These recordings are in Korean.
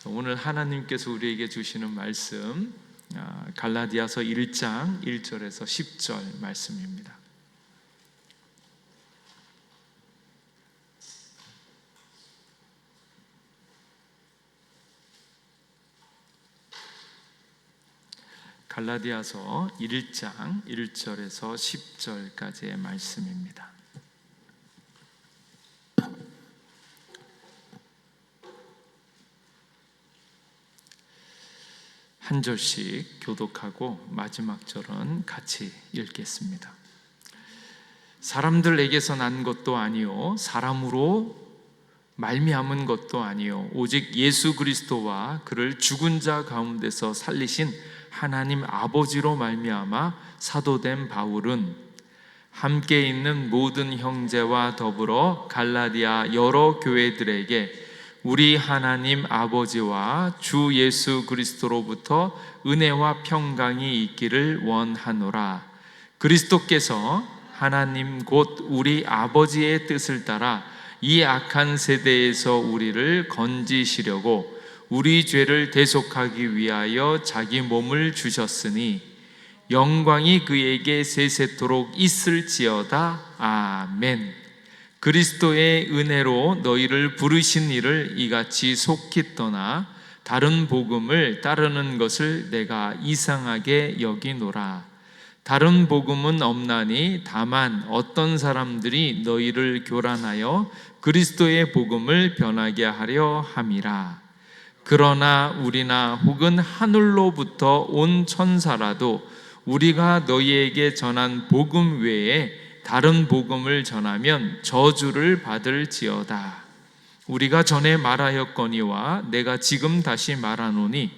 오늘 하나님께서 우리에게 주시는 말씀, 갈라디아서 1장 1절에서 10절 말씀입니다. 갈라디아서 1장 1절에서 10절까지의 말씀입니다. 한 절씩 교독하고 마지막 절은 같이 읽겠습니다. 사람들에게서 난 것도 아니요 사람으로 말미암은 것도 아니요 오직 예수 그리스도와 그를 죽은 자 가운데서 살리신 하나님 아버지로 말미암아 사도된 바울은 함께 있는 모든 형제와 더불어 갈라디아 여러 교회들에게 우리 하나님 아버지와 주 예수 그리스도로부터 은혜와 평강이 있기를 원하노라. 그리스도께서 하나님 곧 우리 아버지의 뜻을 따라 이 악한 세대에서 우리를 건지시려고 우리 죄를 대속하기 위하여 자기 몸을 주셨으니 영광이 그에게 세세토록 있을지어다. 아멘. 그리스도의 은혜로 너희를 부르신 이를 이같이 속히 떠나 다른 복음을 따르는 것을 내가 이상하게 여기노라. 다른 복음은 없나니 다만 어떤 사람들이 너희를 교란하여 그리스도의 복음을 변하게 하려 함이라. 그러나 우리나 혹은 하늘로부터 온 천사라도 우리가 너희에게 전한 복음 외에 다른 복음을 전하면 저주를 받을지어다. 우리가 전에 말하였거니와 내가 지금 다시 말하노니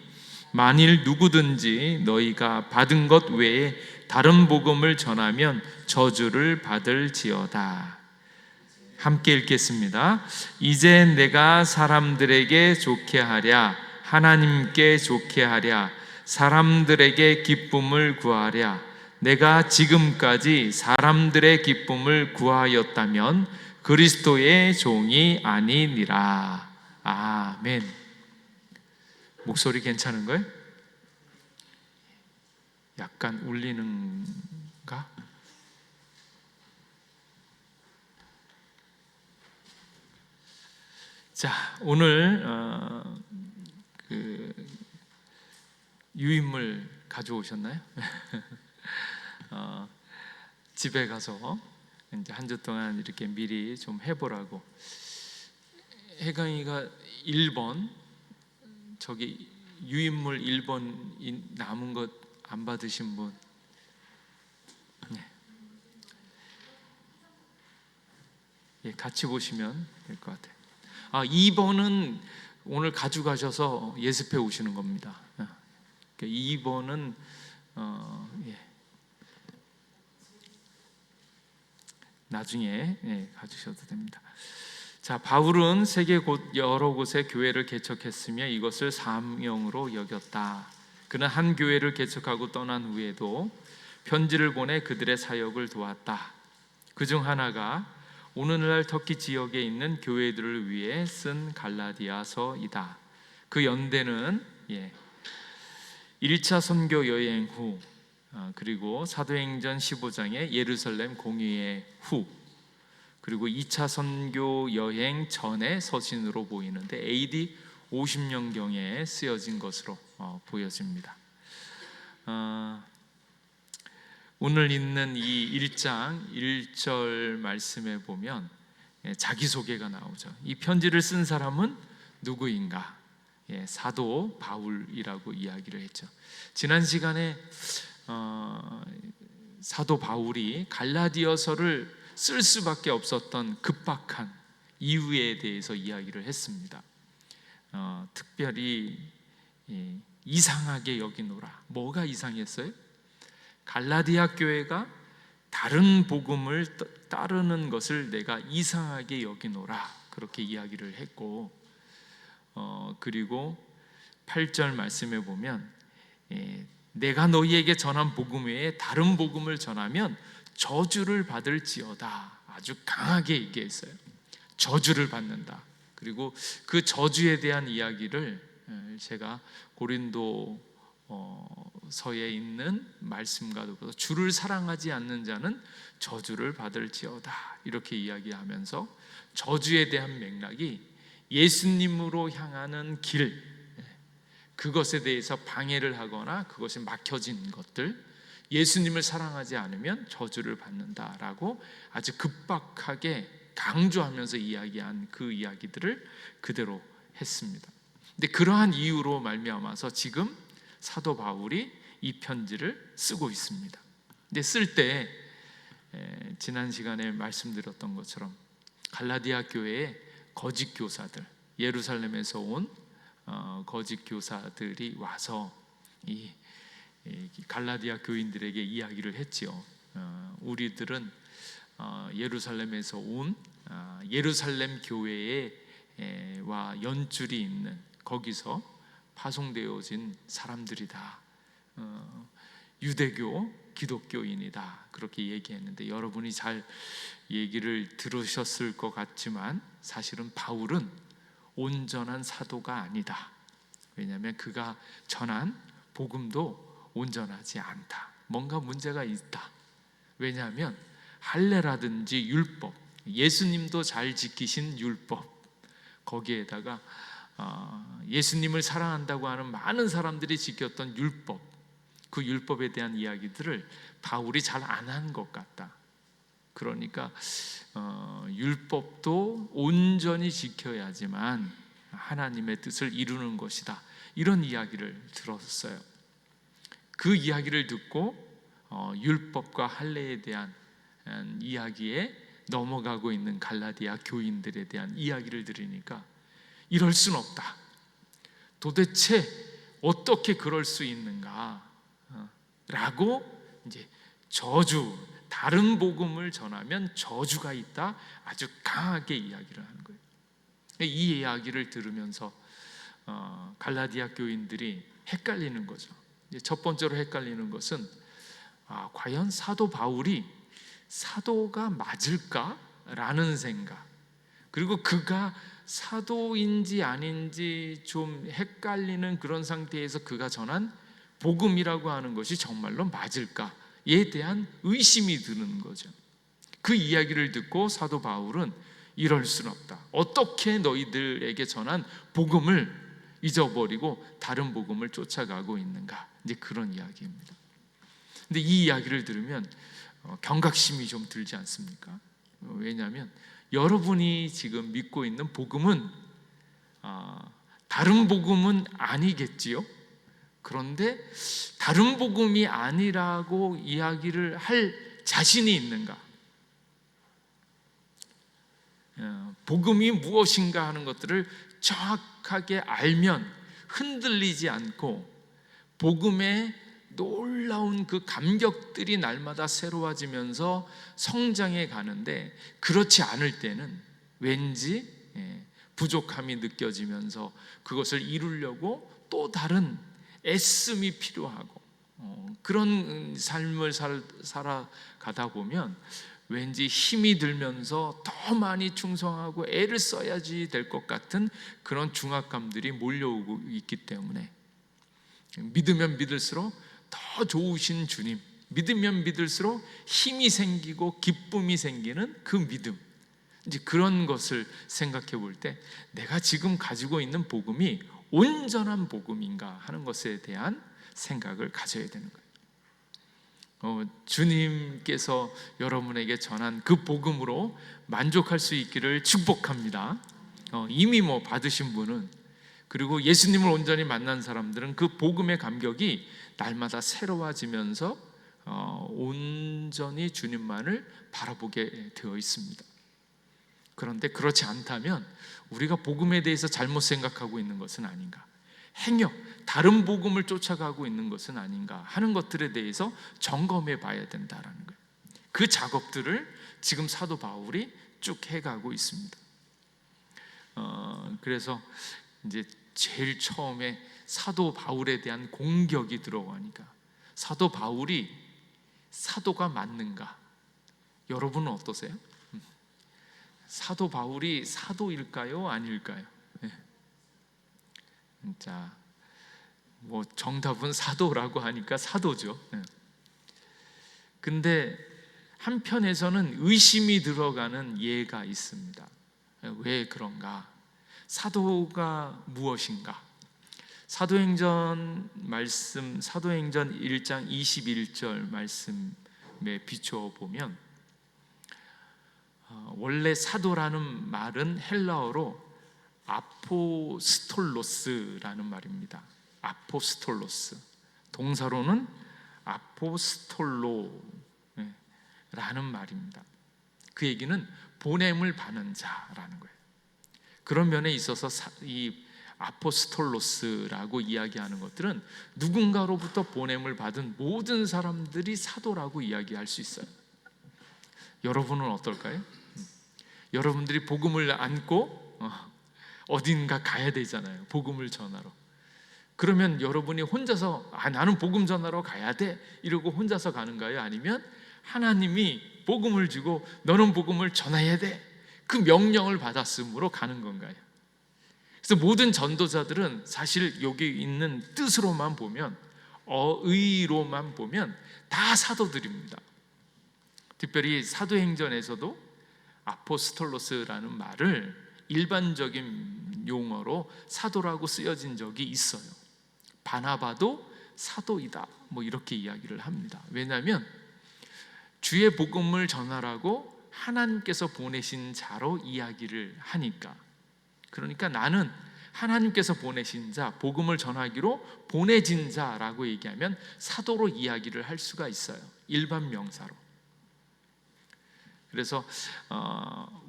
만일 누구든지 너희가 받은 것 외에 다른 복음을 전하면 저주를 받을지어다. 함께 읽겠습니다. 이제 내가 사람들에게 좋게 하랴 하나님께 좋게 하랴 사람들에게 기쁨을 구하랴 내가 지금까지 사람들의 기쁨을 구하였다면 그리스도의 종이 아니니라. 아멘. 목소리 괜찮은가요? 약간 울리는가? 자, 오늘 유인물 가져오셨나요? 집에 가서 이제 한 주 동안 이렇게 미리 좀 해보라고. 혜강이가 1번 저기 유인물 1번 남은 것 안 받으신 분? 네. 예, 같이 보시면 될 것 같아요. 2번은 오늘 가져가셔서 예습해 오시는 겁니다. 2번은 나중에 가주셔도 됩니다. 자, 바울은 세계 여러 곳에 교회를 개척했으며 이것을 사명으로 여겼다. 그는 한 교회를 개척하고 떠난 후에도 편지를 보내 그들의 사역을 도왔다. 그중 하나가 오늘날 터키 지역에 있는 교회들을 위해 쓴 갈라디아서이다. 그 연대는 1차 선교 여행 후 그리고 사도행전 15장의 예루살렘 공의회 후 그리고 2차 선교 여행 전의 서신으로 보이는데 AD 50년경에 쓰여진 것으로 보여집니다. 오늘 있는 이 1장 1절 말씀에 보면 자기소개가 나오죠. 이 편지를 쓴 사람은 누구인가? 사도 바울이라고 이야기를 했죠. 지난 시간에 사도 바울이 갈라디아서를 쓸 수밖에 없었던 급박한 이유에 대해서 이야기를 했습니다. 특별히 이상하게 여기노라. 뭐가 이상했어요? 갈라디아 교회가 다른 복음을 따르는 것을 내가 이상하게 여기노라. 그렇게 이야기를 했고, 그리고 8절 말씀에 보면 내가 너희에게 전한 복음 외에 다른 복음을 전하면 저주를 받을지어다. 아주 강하게 얘기했어요. 저주를 받는다. 그리고 그 저주에 대한 이야기를 제가 고린도 서에 있는 말씀과도 주를 사랑하지 않는 자는 저주를 받을지어다 이렇게 이야기하면서 저주에 대한 맥락이 예수님으로 향하는 길, 그것에 대해서 방해를 하거나 그것이 막혀진 것들, 예수님을 사랑하지 않으면 저주를 받는다라고 아주 급박하게 강조하면서 이야기한 그 이야기들을 그대로 했습니다. 근데 그러한 이유로 말미암아서 지금 사도 바울이 이 편지를 쓰고 있습니다. 근데 쓸 때 지난 시간에 말씀드렸던 것처럼 갈라디아 교회의 거짓 교사들, 예루살렘에서 온 거짓 교사들이 와서 이 갈라디아 교인들에게 이야기를 했지요. 우리들은 예루살렘에서 온 예루살렘 교회와 연줄이 있는 거기서 파송되어진 사람들이다. 유대교, 기독교인이다. 그렇게 얘기했는데 여러분이 잘 얘기를 들으셨을 것 같지만 사실은 바울은 온전한 사도가 아니다. 왜냐하면 그가 전한 복음도 온전하지 않다. 뭔가 문제가 있다. 왜냐하면 할례라든지 율법, 예수님도 잘 지키신 율법, 거기에다가 예수님을 사랑한다고 하는 많은 사람들이 지켰던 율법, 그 율법에 대한 이야기들을 바울이 잘 안 한 것 같다. 그러니까 율법도 온전히 지켜야지만 하나님의 뜻을 이루는 것이다. 이런 이야기를 들었어요. 그 이야기를 듣고 율법과 할례에 대한 이야기에 넘어가고 있는 갈라디아 교인들에 대한 이야기를 들으니까 이럴 순 없다. 도대체 어떻게 그럴 수 있는가? 라고 이제 저주, 다른 복음을 전하면 저주가 있다. 아주 강하게 이야기를 하는 거예요. 이 이야기를 들으면서 갈라디아 교인들이 헷갈리는 거죠. 첫 번째로 헷갈리는 것은 과연 사도 바울이 사도가 맞을까라는 생각, 그리고 그가 사도인지 아닌지 좀 헷갈리는 그런 상태에서 그가 전한 복음이라고 하는 것이 정말로 맞을까에 대한 의심이 드는 거죠. 그 이야기를 듣고 사도 바울은 이럴 수는 없다. 어떻게 너희들에게 전한 복음을 잊어버리고 다른 복음을 쫓아가고 있는가? 이제 그런 이야기입니다. 근데 이 이야기를 들으면 경각심이 좀 들지 않습니까? 왜냐하면 여러분이 지금 믿고 있는 복음은 다른 복음은 아니겠지요. 그런데 다른 복음이 아니라고 이야기를 할 자신이 있는가? 복음이 무엇인가 하는 것들을 정확하게 알면 흔들리지 않고 복음의 놀라운 그 감격들이 날마다 새로워지면서 성장해 가는데, 그렇지 않을 때는 왠지 부족함이 느껴지면서 그것을 이루려고 또 다른 애씀이 필요하고 그런 삶을 살아가다 보면 왠지 힘이 들면서 더 많이 충성하고 애를 써야지 될 것 같은 그런 중압감들이 몰려오고 있기 때문에 믿으면 믿을수록 더 좋으신 주님, 믿으면 믿을수록 힘이 생기고 기쁨이 생기는 그 믿음, 이제 그런 것을 생각해 볼 때 내가 지금 가지고 있는 복음이 온전한 복음인가 하는 것에 대한 생각을 가져야 되는 거예요. 주님께서 여러분에게 전한 그 복음으로 만족할 수 있기를 축복합니다. 이미 받으신 분은, 그리고 예수님을 온전히 만난 사람들은 그 복음의 감격이 날마다 새로워지면서 온전히 주님만을 바라보게 되어 있습니다. 그런데 그렇지 않다면 우리가 복음에 대해서 잘못 생각하고 있는 것은 아닌가, 행여 다른 복음을 쫓아가고 있는 것은 아닌가 하는 것들에 대해서 점검해 봐야 된다라는 거예요. 그 작업들을 지금 사도 바울이 쭉 해가고 있습니다. 그래서 이제 제일 처음에 사도 바울에 대한 공격이 들어가니까, 사도 바울이 사도가 맞는가? 여러분은 어떠세요? 사도 바울이 사도일까요? 아닐까요? 자, 뭐 정답은 사도라고 하니까 사도죠. 근데 한편에서는 의심이 들어가는 예가 있습니다. 왜 그런가? 사도가 무엇인가? 사도행전 1장 21절 말씀에 비추어 보면, 원래 사도라는 말은 헬라어로 아포스톨로스라는 말입니다. 아포스톨로스, 동사로는 아포스톨로라는 말입니다. 그 얘기는 보냄을 받는 자라는 거예요. 그런 면에 있어서 이 아포스톨로스라고 이야기하는 것들은 누군가로부터 보냄을 받은 모든 사람들이 사도라고 이야기할 수 있어요. 여러분은 어떨까요? 여러분들이 복음을 안고 어딘가 가야 되잖아요. 복음을 전하러. 그러면 여러분이 혼자서 나는 복음 전하러 가야 돼 이러고 혼자서 가는가요? 아니면 하나님이 복음을 주고 너는 복음을 전해야 돼, 그 명령을 받았으므로 가는 건가요? 그래서 모든 전도자들은 사실 여기 있는 뜻으로만 보면, 어의로만 보면 다 사도들입니다. 특별히 사도행전에서도 아포스톨로스라는 말을 일반적인 용어로 사도라고 쓰여진 적이 있어요. 바나바도 사도이다, 뭐 이렇게 이야기를 합니다. 왜냐하면 주의 복음을 전하라고 하나님께서 보내신 자로 이야기를 하니까. 그러니까 나는 하나님께서 보내신 자, 복음을 전하기로 보내진 자라고 얘기하면 사도로 이야기를 할 수가 있어요. 일반 명사로. 그래서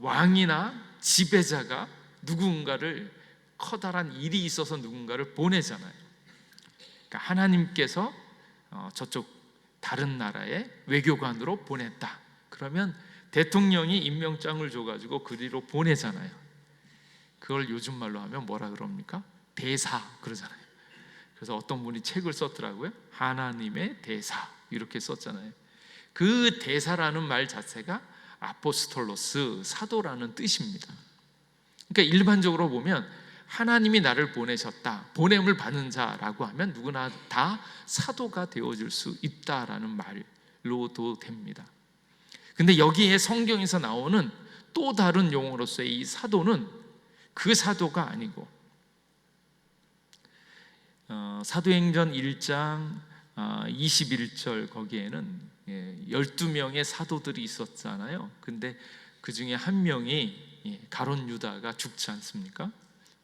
왕이나 지배자가 누군가를, 커다란 일이 있어서 누군가를 보내잖아요. 그러니까 하나님께서 저쪽 다른 나라의 외교관으로 보냈다. 그러면 대통령이 임명장을 줘가지고 그리로 보내잖아요. 그걸 요즘 말로 하면 뭐라 그럽니까? 대사 그러잖아요. 그래서 어떤 분이 책을 썼더라고요. 하나님의 대사 이렇게 썼잖아요. 그 대사라는 말 자체가 아포스톨로스, 사도라는 뜻입니다. 그러니까 일반적으로 보면 하나님이 나를 보내셨다, 보냄을 받는 자라고 하면 누구나 다 사도가 되어질 수 있다라는 말로도 됩니다. 근데 여기에 성경에서 나오는 또 다른 용어로서의 이 사도는 그 사도가 아니고, 사도행전 1장 21절 거기에는 12명의 사도들이 있었잖아요. 근데 그 중에 한 명이 가룟 유다가 죽지 않습니까?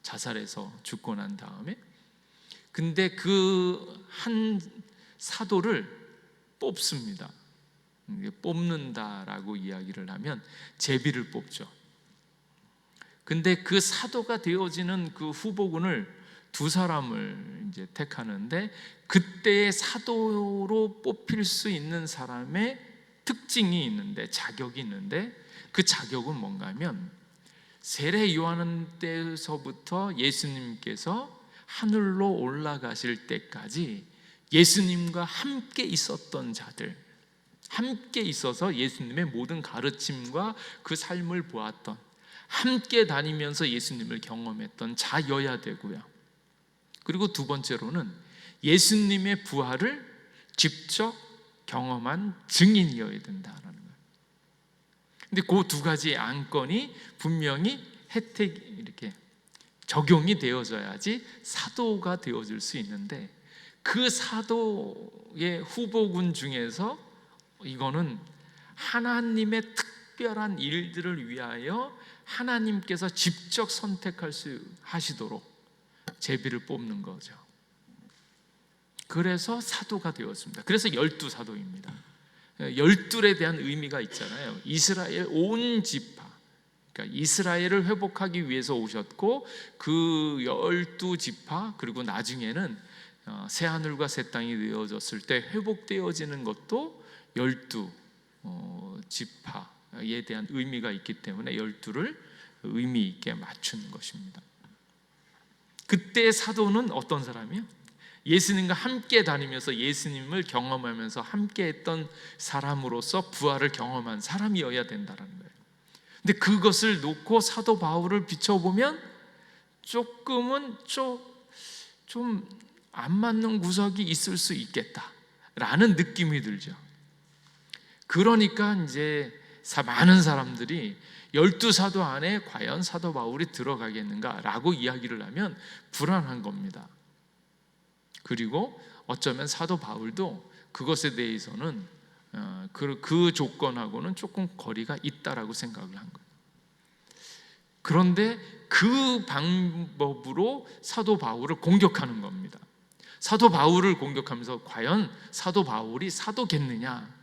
자살해서 죽고 난 다음에. 근데 그 한 사도를 뽑습니다. 뽑는다라고 이야기를 하면 제비를 뽑죠. 근데 그 사도가 되어지는 그 후보군을 두 사람을 이제 택하는데, 그때의 사도로 뽑힐 수 있는 사람의 특징이 있는데, 자격이 있는데, 그 자격은 뭔가 하면 세례 요한 때서부터 예수님께서 하늘로 올라가실 때까지 예수님과 함께 있었던 자들, 함께 있어서 예수님의 모든 가르침과 그 삶을 보았던, 함께 다니면서 예수님을 경험했던 자여야 되고요. 그리고 두 번째로는 예수님의 부활을 직접 경험한 증인이어야 된다라는 거예요. 근데 그 두 가지 안건이 분명히 혜택이 이렇게 적용이 되어져야지 사도가 되어질 수 있는데, 그 사도의 후보군 중에서 이거는 하나님의 특별한 일들을 위하여 하나님께서 직접 선택할 수 하시도록 제비를 뽑는 거죠. 그래서 사도가 되었습니다. 그래서 12사도입니다. 12에 대한 의미가 있잖아요. 이스라엘 온 지파, 그러니까 이스라엘을 회복하기 위해서 오셨고, 그 12지파, 그리고 나중에는 새하늘과 새 땅이 되어졌을 때 회복되어지는 것도 12지파에 대한 의미가 있기 때문에 12를 의미 있게 맞추는 것입니다. 그때 사도는 어떤 사람이요? 예수님과 함께 다니면서 예수님을 경험하면서 함께 했던 사람으로서 부활을 경험한 사람이어야 된다는 거예요. 근데 그것을 놓고 사도 바울을 비춰보면 조금은 좀 안 맞는 구석이 있을 수 있겠다라는 느낌이 들죠. 그러니까 이제 많은 사람들이 12사도 안에 과연 사도 바울이 들어가겠는가라고 이야기를 하면 불안한 겁니다. 그리고 어쩌면 사도 바울도 그것에 대해서는 그 조건하고는 조금 거리가 있다라고 생각을 한 거예요. 그런데 그 방법으로 사도 바울을 공격하는 겁니다. 사도 바울을 공격하면서 과연 사도 바울이 사도겠느냐?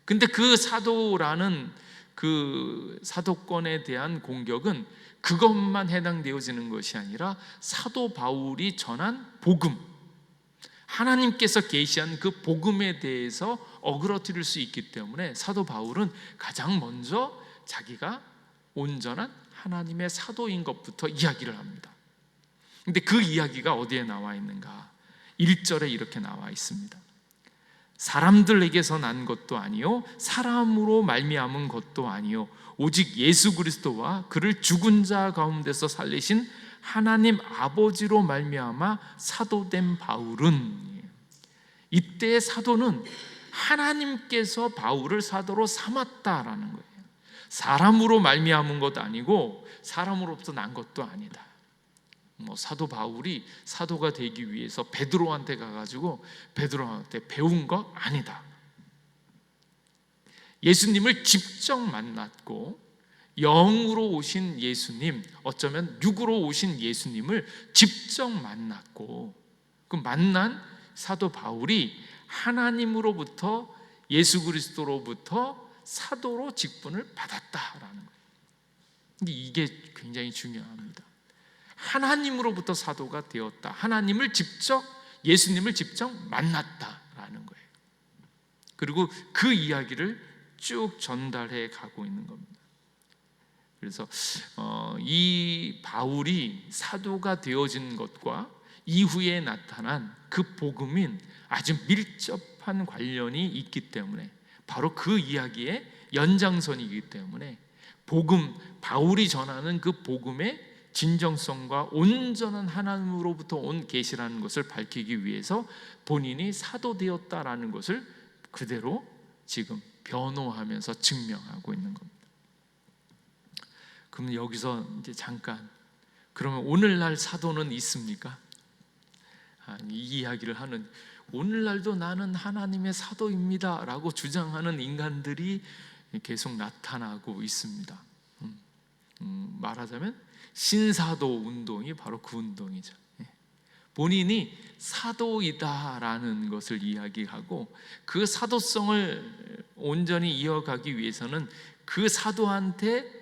근데 그 사도라는 그 사도권에 대한 공격은 그것만 해당되어지는 것이 아니라 사도 바울이 전한 복음, 하나님께서 계시한 그 복음에 대해서 어그러뜨릴 수 있기 때문에 사도 바울은 가장 먼저 자기가 온전한 하나님의 사도인 것부터 이야기를 합니다. 근데 그 이야기가 어디에 나와 있는가? 1절에 이렇게 나와 있습니다. 사람들에게서 난 것도 아니요 사람으로 말미암은 것도 아니요 오직 예수 그리스도와 그를 죽은 자 가운데서 살리신 하나님 아버지로 말미암아 사도된 바울은, 이때의 사도는 하나님께서 바울을 사도로 삼았다라는 거예요. 사람으로 말미암은 것도 아니고 사람으로부터 난 것도 아니다. 사도 바울이 사도가 되기 위해서 베드로한테 가가지고 베드로한테 배운 거 아니다. 예수님을 직접 만났고 영으로 오신 예수님, 어쩌면 육으로 오신 예수님을 직접 만났고 그 만난 사도 바울이 하나님으로부터 예수 그리스도로부터 사도로 직분을 받았다라는 거예요. 이게 굉장히 중요합니다. 하나님으로부터 사도가 되었다. 하나님을 직접, 예수님을 직접 만났다라는 거예요. 그리고 그 이야기를 쭉 전달해 가고 있는 겁니다. 그래서 이 바울이 사도가 되어진 것과 이후에 나타난 그 복음인 아주 밀접한 관련이 있기 때문에, 바로 그 이야기의 연장선이기 때문에 복음, 바울이 전하는 그 복음의 진정성과 온전한 하나님으로부터 온 계시라는 것을 밝히기 위해서 본인이 사도되었다라는 것을 그대로 지금 변호하면서 증명하고 있는 겁니다. 그럼 여기서 이제 잠깐, 그러면 오늘날 사도는 있습니까? 이 이야기를 하는, 오늘날도 나는 하나님의 사도입니다 라고 주장하는 인간들이 계속 나타나고 있습니다. 말하자면 신사도 운동이 바로 그 운동이죠. 본인이 사도이다라는 것을 이야기하고 그 사도성을 온전히 이어가기 위해서는 그 사도한테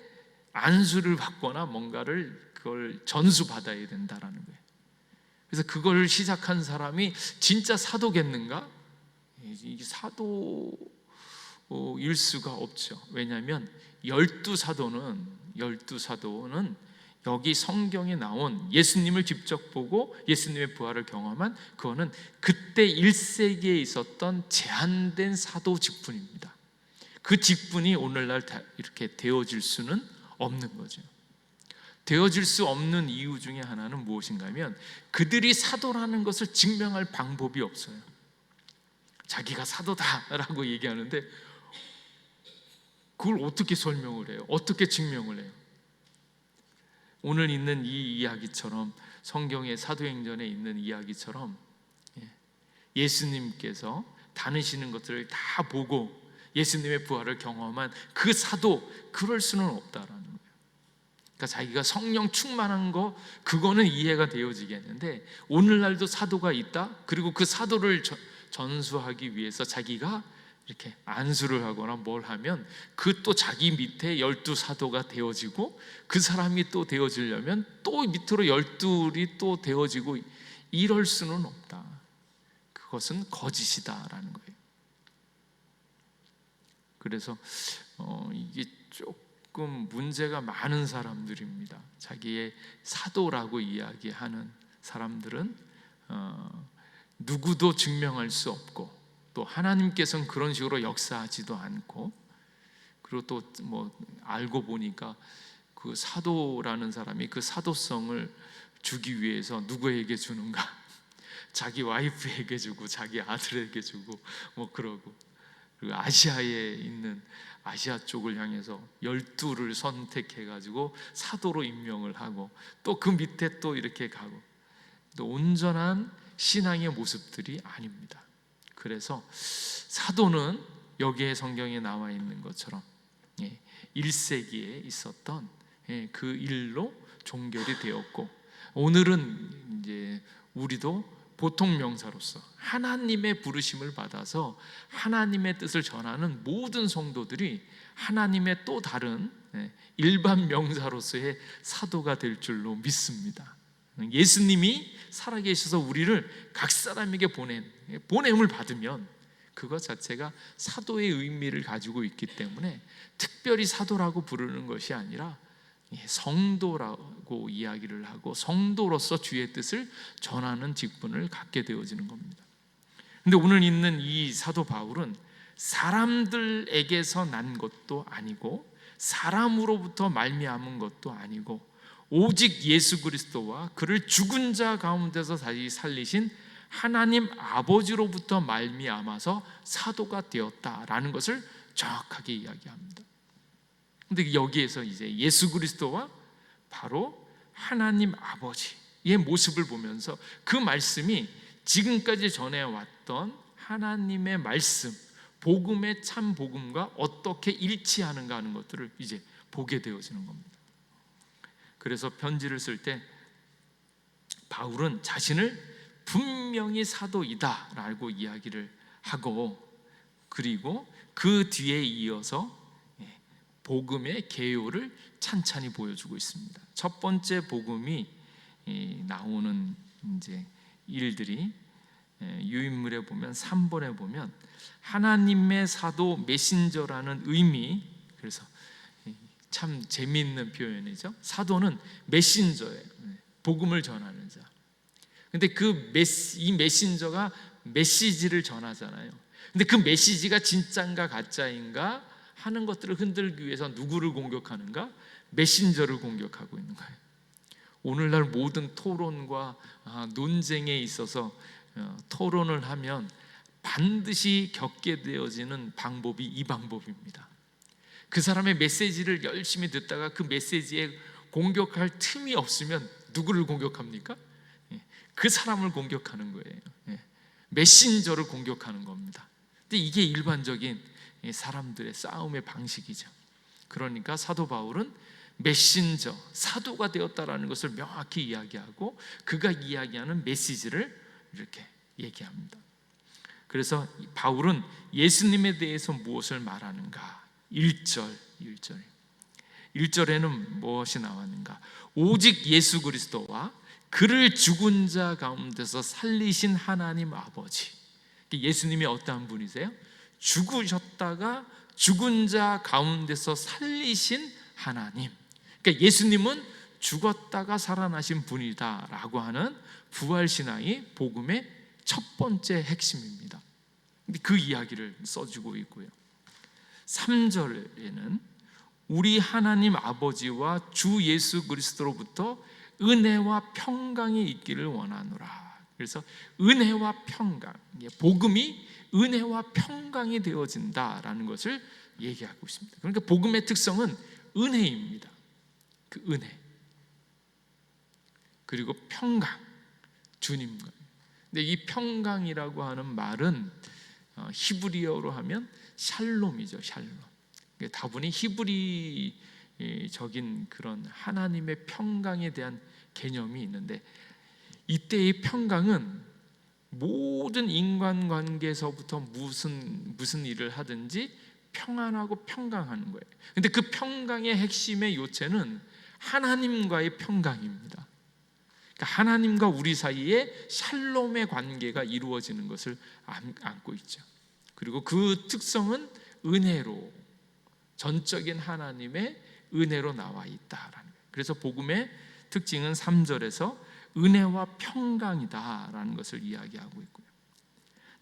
안수를 받거나 뭔가를 그걸 전수받아야 된다라는 거예요. 그래서 그걸 시작한 사람이 진짜 사도겠는가? 이게 사도일 수가 없죠. 왜냐하면 12사도는 여기 성경에 나온 예수님을 직접 보고 예수님의 부활을 경험한, 그거는 그때 1세기에 있었던 제한된 사도 직분입니다. 그 직분이 오늘날 이렇게 되어질 수는 없는 거죠. 되어질 수 없는 이유 중에 하나는 무엇인가 하면 그들이 사도라는 것을 증명할 방법이 없어요. 자기가 사도다라고 얘기하는데 그걸 어떻게 설명을 해요? 어떻게 증명을 해요? 오늘 있는 이 이야기처럼, 성경의 사도행전에 있는 이야기처럼 예수님께서 다니시는 것들을 다 보고 예수님의 부활을 경험한 그 사도, 그럴 수는 없다라는 거예요. 그러니까 자기가 성령 충만한 거, 그거는 이해가 되어지겠는데 오늘날도 사도가 있다? 그리고 그 사도를 전수하기 위해서 자기가 이렇게 안수를 하거나 뭘 하면 그 또 자기 밑에 12사도가 되어지고 그 사람이 또 되어지려면 또 밑으로 12이 또 되어지고, 이럴 수는 없다. 그것은 거짓이다라는 거예요. 그래서 이게 조금 문제가 많은 사람들입니다. 자기의 사도라고 이야기하는 사람들은 누구도 증명할 수 없고, 또 하나님께서는 그런 식으로 역사하지도 않고, 그리고 또 알고 보니까 그 사도라는 사람이 그 사도성을 주기 위해서 누구에게 주는가? 자기 와이프에게 주고 자기 아들에게 주고 뭐 그러고, 그리고 아시아에 있는 아시아 쪽을 향해서 12를 선택해가지고 사도로 임명을 하고, 또 그 밑에 또 이렇게 가고, 또 온전한 신앙의 모습들이 아닙니다. 그래서 사도는 여기에 성경에 나와 있는 것처럼 1세기에 있었던 그 일로 종결이 되었고, 오늘은 이제 우리도 보통 명사로서 하나님의 부르심을 받아서 하나님의 뜻을 전하는 모든 성도들이 하나님의 또 다른 일반 명사로서의 사도가 될 줄로 믿습니다. 예수님이 살아계셔서 우리를 각 사람에게 보냄을 받으면 그것 자체가 사도의 의미를 가지고 있기 때문에 특별히 사도라고 부르는 것이 아니라 성도라고 이야기를 하고 성도로서 주의 뜻을 전하는 직분을 갖게 되어지는 겁니다. 근데 오늘 있는 이 사도 바울은 사람들에게서 난 것도 아니고 사람으로부터 말미암은 것도 아니고 오직 예수 그리스도와 그를 죽은 자 가운데서 다시 살리신 하나님 아버지로부터 말미암아서 사도가 되었다라는 것을 정확하게 이야기합니다. 근데 여기에서 이제 예수 그리스도와 바로 하나님 아버지의 모습을 보면서 그 말씀이 지금까지 전해왔던 하나님의 말씀, 복음의 참 복음과 어떻게 일치하는가 하는 것들을 이제 보게 되어지는 겁니다. 그래서 편지를 쓸 때 바울은 자신을 분명히 사도이다라고 이야기를 하고, 그리고 그 뒤에 이어서 복음의 개요를 찬찬히 보여주고 있습니다. 첫 번째 복음이 나오는 이제 일들이 유인물에 보면 3번에 보면 하나님의 사도 메신저라는 의미, 그래서 참 재미있는 표현이죠. 사도는 메신저예요. 복음을 전하는 자. 근데 이 메신저가 메시지를 전하잖아요. 근데 그 메시지가 진짜인가 가짜인가 하는 것들을 흔들기 위해서 누구를 공격하는가? 메신저를 공격하고 있는 거예요. 오늘날 모든 토론과 논쟁에 있어서 토론을 하면 반드시 겪게 되어지는 방법이 이 방법입니다. 그 사람의 메시지를 열심히 듣다가 그 메시지에 공격할 틈이 없으면 누구를 공격합니까? 그 사람을 공격하는 거예요. 메신저를 공격하는 겁니다. 근데 이게 일반적인 사람들의 싸움의 방식이죠. 그러니까 사도 바울은 메신저, 사도가 되었다라는 것을 명확히 이야기하고 그가 이야기하는 메시지를 이렇게 얘기합니다. 그래서 바울은 예수님에 대해서 무엇을 말하는가? 1절에는 무엇이 나왔는가? 오직 예수 그리스도와 그를 죽은 자 가운데서 살리신 하나님 아버지. 예수님이 어떠한 분이세요? 죽으셨다가 죽은 자 가운데서 살리신 하나님. 그러니까 예수님은 죽었다가 살아나신 분이다라고 하는 부활신앙이 복음의 첫 번째 핵심입니다. 근데 그 이야기를 써주고 있고요. 3절에는 우리 하나님 아버지와 주 예수 그리스도로부터 은혜와 평강이 있기를 원하노라. 그래서 은혜와 평강, 복음이 은혜와 평강이 되어진다라는 것을 얘기하고 있습니다. 그러니까 복음의 특성은 은혜입니다. 그 은혜 그리고 평강, 주님과. 근데 이 평강이라고 하는 말은 히브리어로 하면 샬롬이죠. 샬롬. 다분히 히브리적인 그런 하나님의 평강에 대한 개념이 있는데, 이때의 평강은 모든 인간관계에서부터 무슨 일을 하든지 평안하고 평강하는 거예요. 근데 그 평강의 핵심의 요체는 하나님과의 평강입니다. 그러니까 하나님과 우리 사이에 샬롬의 관계가 이루어지는 것을 안고 있죠. 그리고 그 특성은 은혜로, 전적인 하나님의 은혜로 나와 있다라는 거예요. 그래서 복음의 특징은 3절에서 은혜와 평강이다라는 것을 이야기하고 있고요.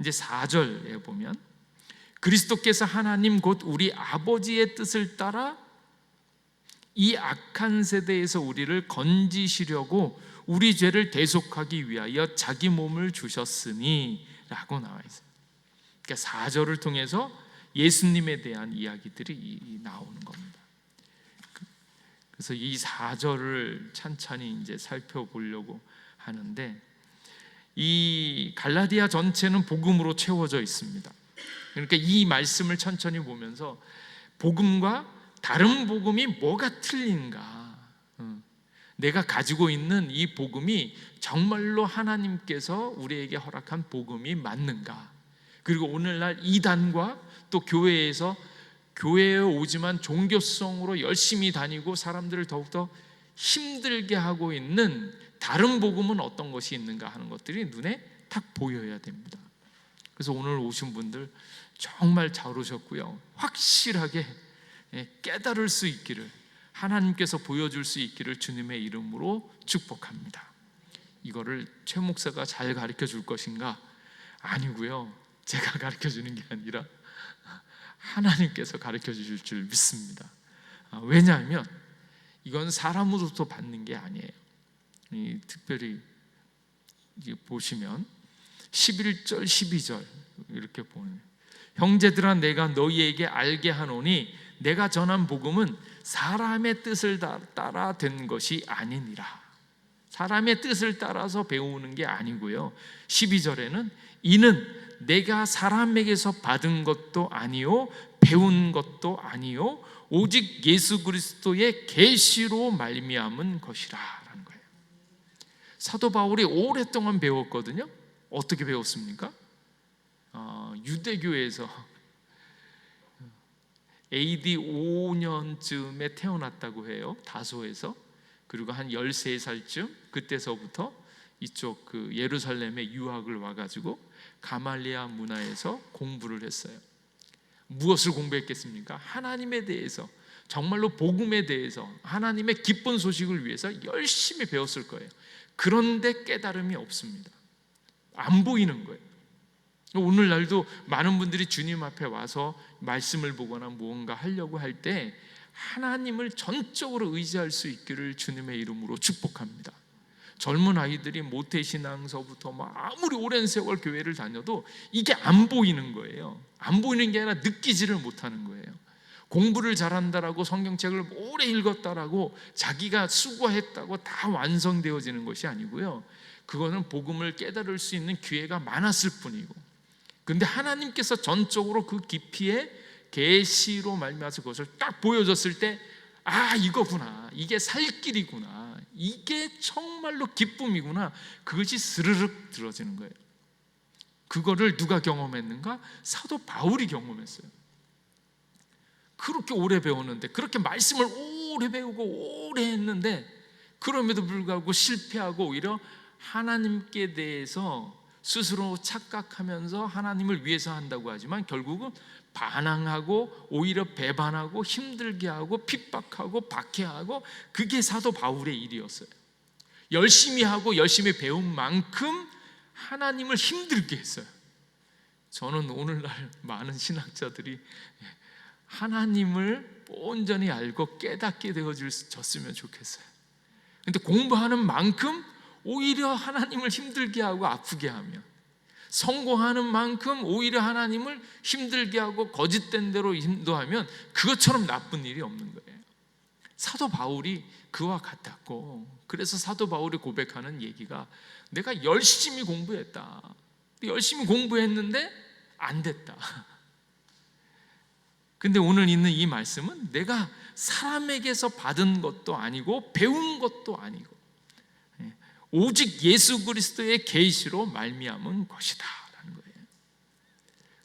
이제 4절에 보면 그리스도께서 하나님 곧 우리 아버지의 뜻을 따라 이 악한 세대에서 우리를 건지시려고 우리 죄를 대속하기 위하여 자기 몸을 주셨으니 라고 나와 있어요. 그러니까 4절을 통해서 예수님에 대한 이야기들이 나오는 겁니다. 그래서 이 4절을 찬찬히 이제 살펴보려고 하는데, 이 갈라디아 전체는 복음으로 채워져 있습니다. 그러니까 이 말씀을 천천히 보면서 복음과 다른 복음이 뭐가 틀린가, 내가 가지고 있는 이 복음이 정말로 하나님께서 우리에게 허락한 복음이 맞는가, 그리고 오늘날 이단과 또 교회에서 교회에 오지만 종교성으로 열심히 다니고 사람들을 더욱더 힘들게 하고 있는 다른 복음은 어떤 것이 있는가 하는 것들이 눈에 딱 보여야 됩니다. 그래서 오늘 오신 분들 정말 잘 오셨고요, 확실하게 깨달을 수 있기를, 하나님께서 보여줄 수 있기를 주님의 이름으로 축복합니다. 이거를 최 목사가 잘 가르쳐 줄 것인가? 아니고요, 제가 가르쳐 주는 게 아니라 하나님께서 가르쳐 주실 줄 믿습니다. 왜냐하면 이건 사람으로부터 받는 게 아니에요. 특별히 보시면 11절 12절 이렇게 보면, 형제들아 내가 너희에게 알게 하노니 내가 전한 복음은 사람의 뜻을 따라 된 것이 아니니라. 사람의 뜻을 따라서 배우는 게 아니고요, 12절에는 이는 내가 사람에게서 받은 것도 아니요 배운 것도 아니요 오직 예수 그리스도의 계시로 말미암은 것이라 라는 거예요. 사도 바울이 오랫동안 배웠거든요. 어떻게 배웠습니까? 유대교에서 AD 5년쯤에 태어났다고 해요, 다소에서. 그리고 한 13살쯤 그때서부터 이쪽 예루살렘에 유학을 와가지고 가말리아 문화에서 공부를 했어요. 무엇을 공부했겠습니까? 하나님에 대해서, 정말로 복음에 대해서, 하나님의 기쁜 소식을 위해서 열심히 배웠을 거예요. 그런데 깨달음이 없습니다. 안 보이는 거예요. 오늘날도 많은 분들이 주님 앞에 와서 말씀을 보거나 무언가 하려고 할 때 하나님을 전적으로 의지할 수 있기를 주님의 이름으로 축복합니다. 젊은 아이들이 모태신앙서부터 아무리 오랜 세월 교회를 다녀도 이게 안 보이는 거예요. 안 보이는 게 아니라 느끼지를 못하는 거예요. 공부를 잘한다라고, 성경책을 오래 읽었다라고 자기가 수고했다고 다 완성되어지는 것이 아니고요, 그거는 복음을 깨달을 수 있는 기회가 많았을 뿐이고, 근데 하나님께서 전적으로 그 깊이에 계시로 말미암아서 그것을 딱 보여줬을 때, 아 이거구나, 이게 살 길이구나, 이게 정말로 기쁨이구나, 그것이 스르륵 들어지는 거예요. 그거를 누가 경험했는가? 사도 바울이 경험했어요. 그렇게 오래 배웠는데, 그렇게 말씀을 오래 배우고 오래 했는데, 그럼에도 불구하고 실패하고 오히려 하나님께 대해서 스스로 착각하면서 하나님을 위해서 한다고 하지만 결국은 반항하고 오히려 배반하고 힘들게 하고 핍박하고 박해하고, 그게 사도 바울의 일이었어요. 열심히 하고 열심히 배운 만큼 하나님을 힘들게 했어요. 저는 오늘날 많은 신학자들이 하나님을 온전히 알고 깨닫게 되어졌으면 좋겠어요. 근데 공부하는 만큼 오히려 하나님을 힘들게 하고 아프게 하며, 성공하는 만큼 오히려 하나님을 힘들게 하고 거짓된 대로 인도하면 그것처럼 나쁜 일이 없는 거예요. 사도 바울이 그와 같았고, 그래서 사도 바울이 고백하는 얘기가, 내가 열심히 공부했다, 열심히 공부했는데 안 됐다. 근데 오늘 있는 이 말씀은 내가 사람에게서 받은 것도 아니고 배운 것도 아니고 오직 예수 그리스도의 계시로 말미암은 것이다 라는 거예요.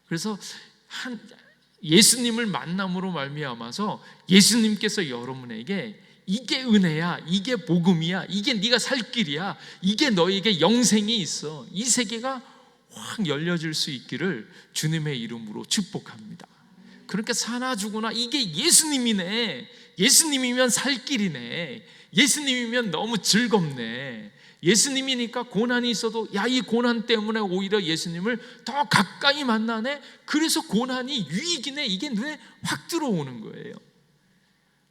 그래서 예수님을 만남으로 말미암아서 예수님께서 여러분에게 이게 은혜야, 이게 복음이야, 이게 네가 살 길이야, 이게 너에게 영생이 있어, 이 세계가 확 열려질 수 있기를 주님의 이름으로 축복합니다. 그러니까 사나 죽으나 이게 예수님이네, 예수님이면 살 길이네, 예수님이면 너무 즐겁네, 예수님이니까 고난이 있어도 야, 이 고난 때문에 오히려 예수님을 더 가까이 만나네, 그래서 고난이 유익이네, 이게 눈에 확 들어오는 거예요.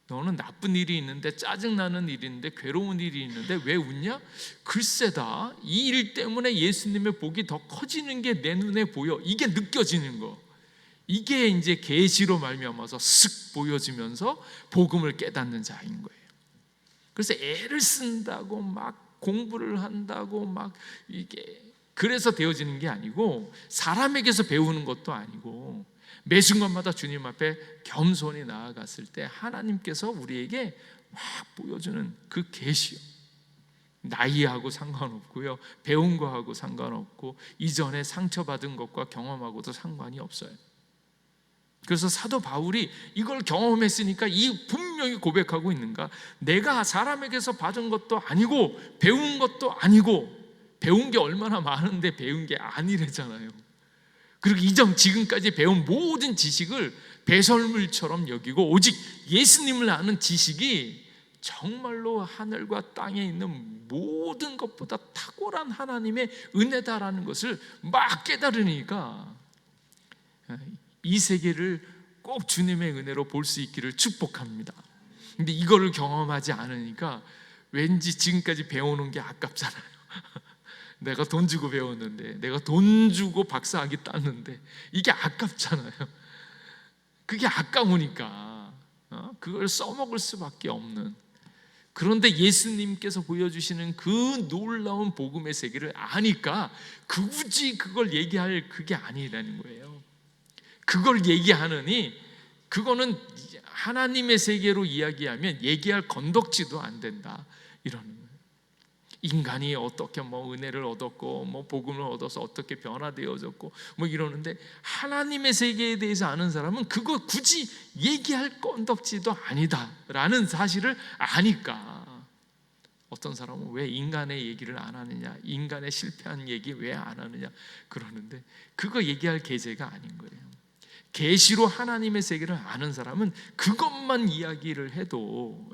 너는 나쁜 일이 있는데, 짜증나는 일이 있는데, 괴로운 일이 있는데 왜 웃냐? 글쎄다, 이 일 때문에 예수님의 복이 더 커지는 게 내 눈에 보여. 이게 느껴지는 거. 이게 이제 계시로 말미암아서 슥 보여지면서 복음을 깨닫는 자인 거예요. 그래서 애를 쓴다고 막 공부를 한다고 막 이게 그래서 되어지는 게 아니고, 사람에게서 배우는 것도 아니고, 매 순간마다 주님 앞에 겸손히 나아갔을 때 하나님께서 우리에게 막 보여주는 그 계시요, 나이하고 상관없고요, 배운 거하고 상관없고, 이전에 상처받은 것과 경험하고도 상관이 없어요. 그래서 사도 바울이 이걸 경험했으니까 이 분명히 고백하고 있는가? 내가 사람에게서 받은 것도 아니고 배운 것도 아니고, 배운 게 얼마나 많은데 배운 게 아니래잖아요. 그리고 이전 지금까지 배운 모든 지식을 배설물처럼 여기고, 오직 예수님을 아는 지식이 정말로 하늘과 땅에 있는 모든 것보다 탁월한 하나님의 은혜다라는 것을 막 깨달으니까 이 세계를 꼭 주님의 은혜로 볼 수 있기를 축복합니다. 근데 이거를 경험하지 않으니까 왠지 지금까지 배워놓은 게 아깝잖아요. 내가 돈 주고 배웠는데, 내가 돈 주고 박사학위 땄는데 이게 아깝잖아요. 그게 아까우니까 그걸 써먹을 수밖에 없는. 그런데 예수님께서 보여주시는 그 놀라운 복음의 세계를 아니까 굳이 그걸 얘기할 그게 아니라는 거예요. 그걸 얘기하느니 그거는 하나님의 세계로 이야기하면 얘기할 건덕지도 안 된다, 이러는 거예요. 인간이 어떻게 은혜를 얻었고 복음을 얻어서 어떻게 변화되어졌고 이러는데, 하나님의 세계에 대해서 아는 사람은 그거 굳이 얘기할 건덕지도 아니다라는 사실을 아니까, 어떤 사람은 왜 인간의 얘기를 안 하느냐, 인간의 실패한 얘기 왜 안 하느냐 그러는데, 그거 얘기할 계제가 아닌 거예요. 계시로 하나님의 세계를 아는 사람은 그것만 이야기를 해도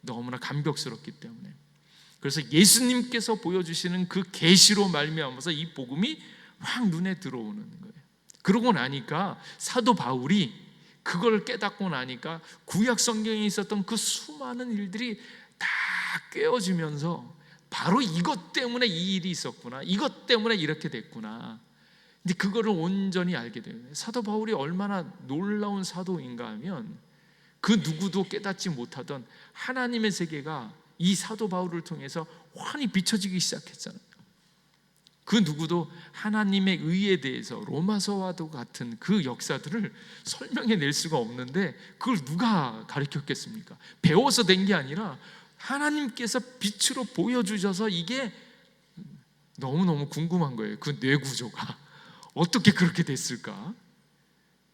너무나 감격스럽기 때문에, 그래서 예수님께서 보여주시는 그 계시로 말미암아서 이 복음이 확 눈에 들어오는 거예요. 그러고 나니까 사도 바울이 그걸 깨닫고 나니까 구약 성경에 있었던 그 수많은 일들이 다 깨어지면서, 바로 이것 때문에 이 일이 있었구나, 이것 때문에 이렇게 됐구나, 근데 그거를 온전히 알게 돼요. 사도 바울이 얼마나 놀라운 사도인가 하면, 그 누구도 깨닫지 못하던 하나님의 세계가 이 사도 바울을 통해서 환히 비춰지기 시작했잖아요. 그 누구도 하나님의 의에 대해서 로마서와도 같은 그 역사들을 설명해낼 수가 없는데, 그걸 누가 가르쳤겠습니까? 배워서 된 게 아니라 하나님께서 빛으로 보여주셔서, 이게 너무너무 궁금한 거예요. 그 뇌구조가 어떻게 그렇게 됐을까?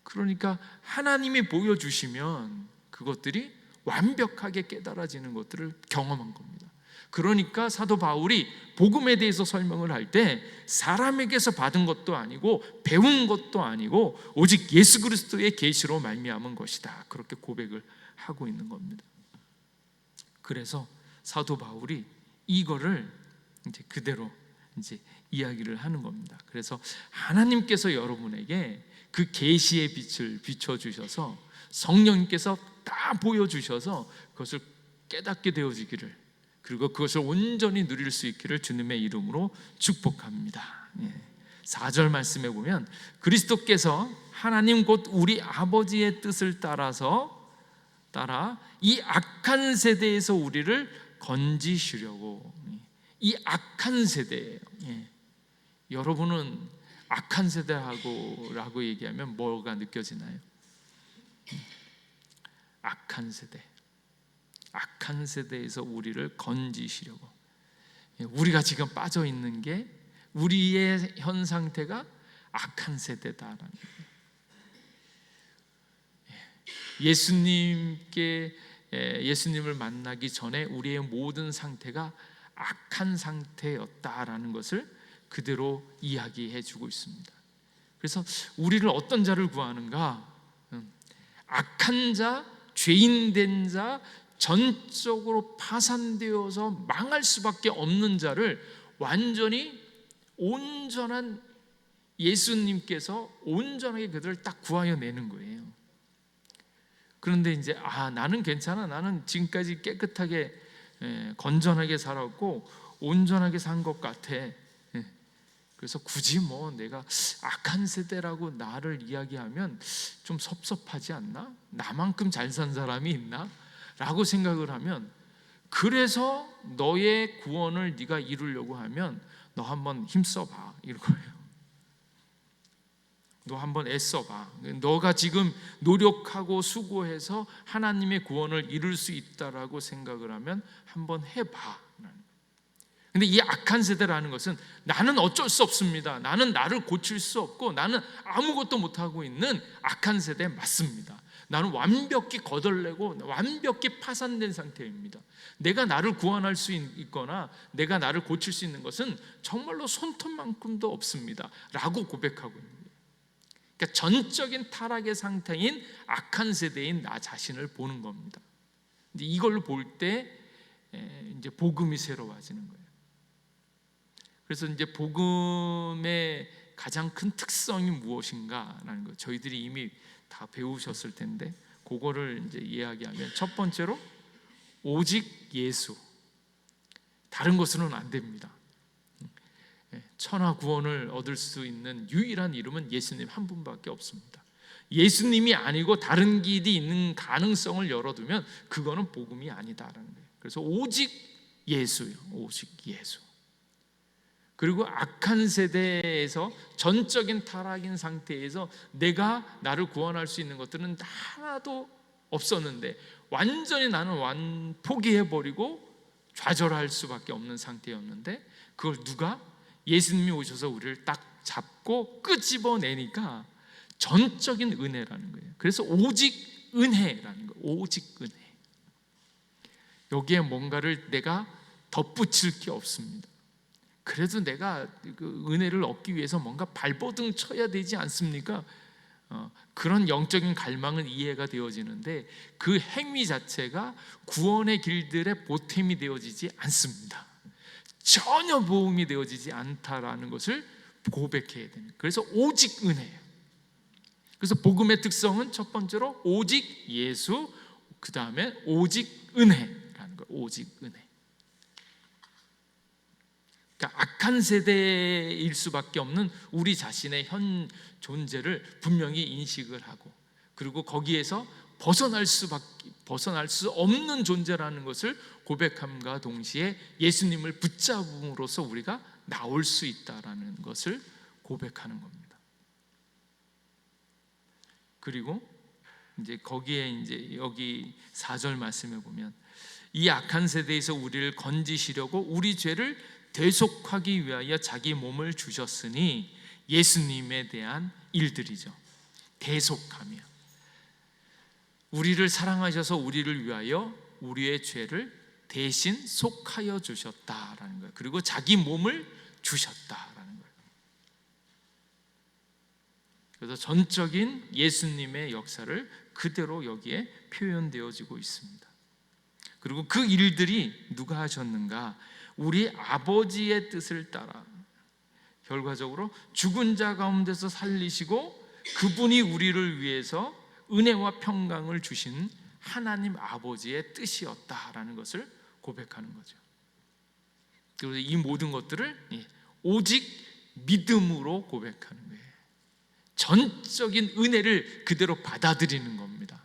그러니까 하나님이 보여주시면 그것들이 완벽하게 깨달아지는 것들을 경험한 겁니다. 그러니까 사도 바울이 복음에 대해서 설명을 할 때 사람에게서 받은 것도 아니고 배운 것도 아니고 오직 예수 그리스도의 계시로 말미암은 것이다, 그렇게 고백을 하고 있는 겁니다. 그래서 사도 바울이 이거를 이제 그대로 이제 이야기를 하는 겁니다. 그래서 하나님께서 여러분에게 그 계시의 빛을 비춰주셔서, 성령님께서 다 보여주셔서 그것을 깨닫게 되어지기를, 그리고 그것을 온전히 누릴 수 있기를 주님의 이름으로 축복합니다. 4절 말씀에 보면, 그리스도께서 하나님 곧 우리 아버지의 뜻을 따라 이 악한 세대에서 우리를 건지시려고. 이 악한 세대예요. 여러분은 악한 세대라고 얘기하면 뭐가 느껴지나요? 악한 세대, 악한 세대에서 우리를 건지시려고. 우리가 지금 빠져 있는 게, 우리의 현 상태가 악한 세대다라는 거예요. 예수님을 만나기 전에 우리의 모든 상태가 악한 상태였다라는 것을 그대로 이야기해 주고 있습니다. 그래서 우리를 어떤 자를 구하는가? 악한 자, 죄인된 자, 전적으로 파산되어서 망할 수밖에 없는 자를 완전히 온전한 예수님께서 온전하게 그들을 딱 구하여 내는 거예요. 그런데 이제 나는 괜찮아, 나는 지금까지 깨끗하게 건전하게 살았고 온전하게 산 것 같아. 그래서 굳이 뭐 내가 악한 세대라고 나를 이야기하면 좀 섭섭하지 않나? 나만큼 잘 산 사람이 있나? 라고 생각을 하면, 그래서 너의 구원을 네가 이루려고 하면 너 한번 힘써봐 이런 거예요. 너 한번 애써봐. 너가 지금 노력하고 수고해서 하나님의 구원을 이룰 수 있다라고 생각을 하면 한번 해봐. 근데 이 악한 세대라는 것은 나는 어쩔 수 없습니다, 나는 나를 고칠 수 없고 나는 아무것도 못하고 있는 악한 세대 맞습니다. 나는 완벽히 거덜내고 완벽히 파산된 상태입니다. 내가 나를 구원할 수 있거나 내가 나를 고칠 수 있는 것은 정말로 손톱만큼도 없습니다 라고 고백하고 있는 거예요. 그러니까 전적인 타락의 상태인 악한 세대인 나 자신을 보는 겁니다. 근데 이걸 볼 때 이제 복음이 새로워지는 거예요. 그래서 이제 복음의 가장 큰 특성이 무엇인가라는 거 저희들이 이미 다 배우셨을 텐데, 그거를 이제 이야기하면, 첫 번째로 오직 예수, 다른 것으로는 안 됩니다. 천하 구원을 얻을 수 있는 유일한 이름은 예수님 한 분밖에 없습니다. 예수님이 아니고 다른 길이 있는 가능성을 열어두면 그거는 복음이 아니다라는 거예요. 그래서 오직 예수요, 오직 예수. 그리고 악한 세대에서 전적인 타락인 상태에서 내가 나를 구원할 수 있는 것들은 하나도 없었는데 완전히 나는 포기해버리고 좌절할 수밖에 없는 상태였는데, 그걸 누가? 예수님이 오셔서 우리를 딱 잡고 끄집어내니까 전적인 은혜라는 거예요. 그래서 오직 은혜라는 거예요. 오직 은혜. 여기에 뭔가를 내가 덧붙일 게 없습니다. 그래도 내가 그 은혜를 얻기 위해서 뭔가 발버둥 쳐야 되지 않습니까? 그런 영적인 갈망은 이해가 되어지는데 그 행위 자체가 구원의 길들의 보탬이 되어지지 않습니다. 전혀 보험이 되어지지 않다라는 것을 고백해야 됩니다. 그래서 오직 은혜예요. 그래서 복음의 특성은 첫 번째로 오직 예수, 그 다음에 오직 은혜라는 거예요. 오직 은혜. 그러니까 악한 세대일 수밖에 없는 우리 자신의 현 존재를 분명히 인식을 하고, 그리고 거기에서 벗어날 수 없는 존재라는 것을 고백함과 동시에 예수님을 붙잡음으로써 우리가 나올 수 있다라는 것을 고백하는 겁니다. 그리고 이제 거기에 이제 여기 4절 말씀에 보면, 이 악한 세대에서 우리를 건지시려고 우리 죄를 대속하기 위하여 자기 몸을 주셨으니, 예수님에 대한 일들이죠. 대속하며 우리를 사랑하셔서 우리를 위하여 우리의 죄를 대신 속하여 주셨다라는 거예요. 그리고 자기 몸을 주셨다라는 거예요. 그래서 전적인 예수님의 역사를 그대로 여기에 표현되어지고 있습니다. 그리고 그 일들이 누가 하셨는가? 우리 아버지의 뜻을 따라 결과적으로 죽은 자 가운데서 살리시고 그분이 우리를 위해서 은혜와 평강을 주신 하나님 아버지의 뜻이었다라는 것을 고백하는 거죠. 그래서 이 모든 것들을 오직 믿음으로 고백하는 거예요. 전적인 은혜를 그대로 받아들이는 겁니다.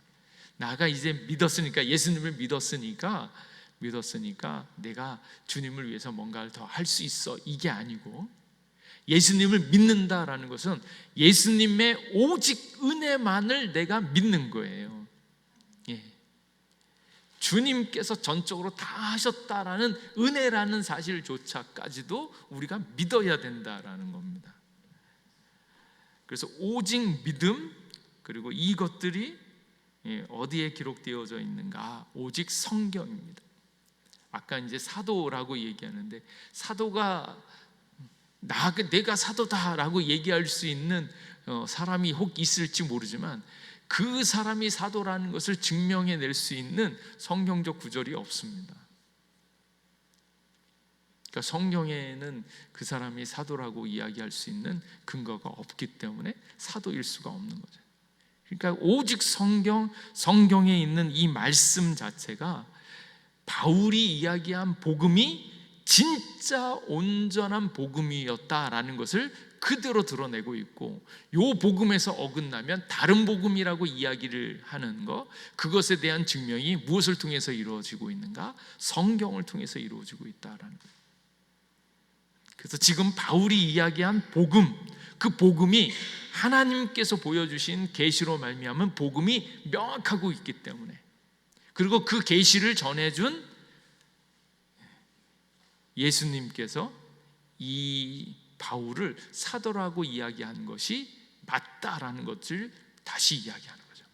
나가 이제 믿었으니까, 예수님을 믿었으니까 내가 주님을 위해서 뭔가를 더 할 수 있어, 이게 아니고, 예수님을 믿는다라는 것은 예수님의 오직 은혜만을 내가 믿는 거예요. 주님께서 전적으로 다 하셨다라는 은혜라는 사실조차까지도 우리가 믿어야 된다라는 겁니다. 그래서 오직 믿음, 그리고 이것들이 어디에 기록되어져 있는가? 오직 성경입니다. 아까 이제 사도라고 얘기하는데, 사도가 내가 사도다라고 얘기할 수 있는 사람이 혹 있을지 모르지만, 그 사람이 사도라는 것을 증명해낼 수 있는 성경적 구절이 없습니다. 그러니까 성경에는 그 사람이 사도라고 이야기할 수 있는 근거가 없기 때문에 사도일 수가 없는 거죠. 그러니까 오직 성경에 있는 이 말씀 자체가 바울이 이야기한 복음이 진짜 온전한 복음이었다라는 것을 그대로 드러내고 있고, 요 복음에서 어긋나면 다른 복음이라고 이야기를 하는 거, 그것에 대한 증명이 무엇을 통해서 이루어지고 있는가? 성경을 통해서 이루어지고 있다라는 거예요. 그래서 지금 바울이 이야기한 복음, 그 복음이 하나님께서 보여주신 계시로 말미암은 복음이 명확하고 있기 때문에, 그리고 그 계시를 전해준 예수님께서 이 바울을 사도라고 이야기한 것이 맞다라는 것을 다시 이야기하는 거죠.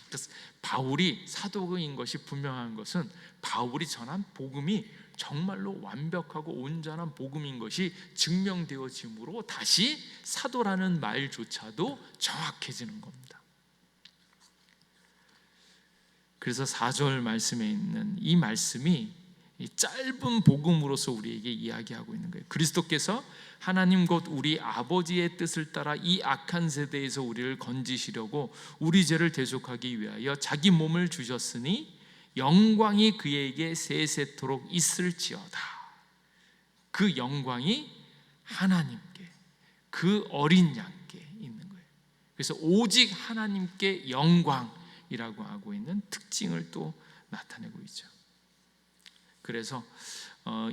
그래서 바울이 사도인 것이 분명한 것은 바울이 전한 복음이 정말로 완벽하고 온전한 복음인 것이 증명되어짐으로 다시 사도라는 말조차도 정확해지는 겁니다. 그래서 4절 말씀에 있는 이 말씀이 이 짧은 복음으로서 우리에게 이야기하고 있는 거예요. 그리스도께서 하나님 곧 우리 아버지의 뜻을 따라 이 악한 세대에서 우리를 건지시려고 우리 죄를 대속하기 위하여 자기 몸을 주셨으니 영광이 그에게 세세토록 있을지어다. 그 영광이 하나님께, 그 어린 양께 있는 거예요. 그래서 오직 하나님께 영광이라고 하고 있는 특징을 또 나타내고 있죠. 그래서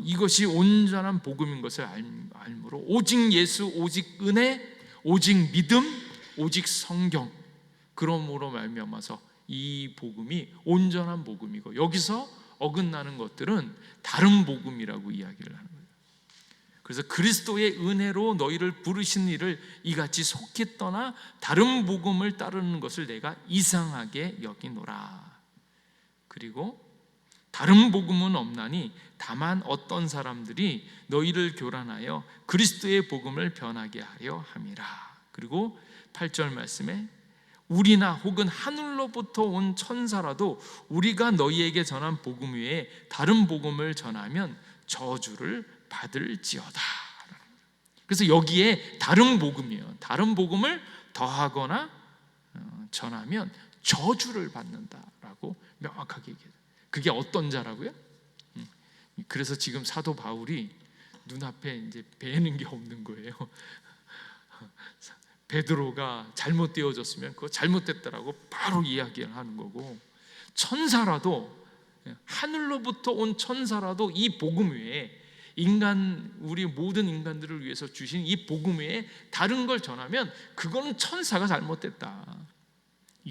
이것이 온전한 복음인 것을 알므로 오직 예수, 오직 은혜, 오직 믿음, 오직 성경, 그러므로 말미암아서 이 복음이 온전한 복음이고, 여기서 어긋나는 것들은 다른 복음이라고 이야기를 하는 거예요. 그래서 그리스도의 은혜로 너희를 부르신 이를 이같이 속히 떠나 다른 복음을 따르는 것을 내가 이상하게 여기노라. 그리고 다른 복음은 없나니 다만 어떤 사람들이 너희를 교란하여 그리스도의 복음을 변하게 하려 함이라. 그리고 8절 말씀에 우리나 혹은 하늘로부터 온 천사라도 우리가 너희에게 전한 복음 외에 다른 복음을 전하면 저주를 받을지어다. 그래서 여기에 다른 복음이에요. 다른 복음을 더하거나 전하면 저주를 받는다라고 명확하게 얘기해요. 그게 어떤 자라고요? 그래서 지금 사도 바울이 눈앞에 이제 배는 게 없는 거예요. 베드로가 잘못되어졌으면 그거 잘못됐다라고 바로 이야기를 하는 거고, 천사라도, 하늘로부터 온 천사라도 이 복음 외에 우리 모든 인간들을 위해서 주신 이 복음 외에 다른 걸 전하면 그거는 천사가 잘못됐다.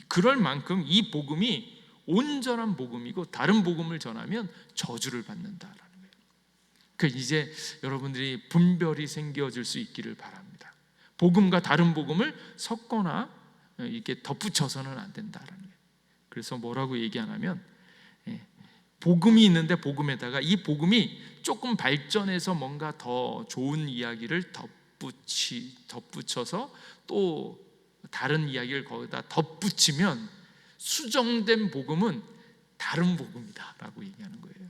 그럴 만큼 이 복음이 온전한 복음이고 다른 복음을 전하면 저주를 받는다라는 거예요. 그러니까 이제 여러분들이 분별이 생겨질 수 있기를 바랍니다. 복음과 다른 복음을 섞거나 이렇게 덧붙여서는 안 된다라는 거예요. 그래서 뭐라고 얘기하냐면, 복음이 있는데 복음에다가 이 복음이 조금 발전해서 뭔가 더 좋은 이야기를 덧붙여서 또 다른 이야기를 거기다 덧붙이면 수정된 복음은 다른 복음이다 라고 얘기하는 거예요.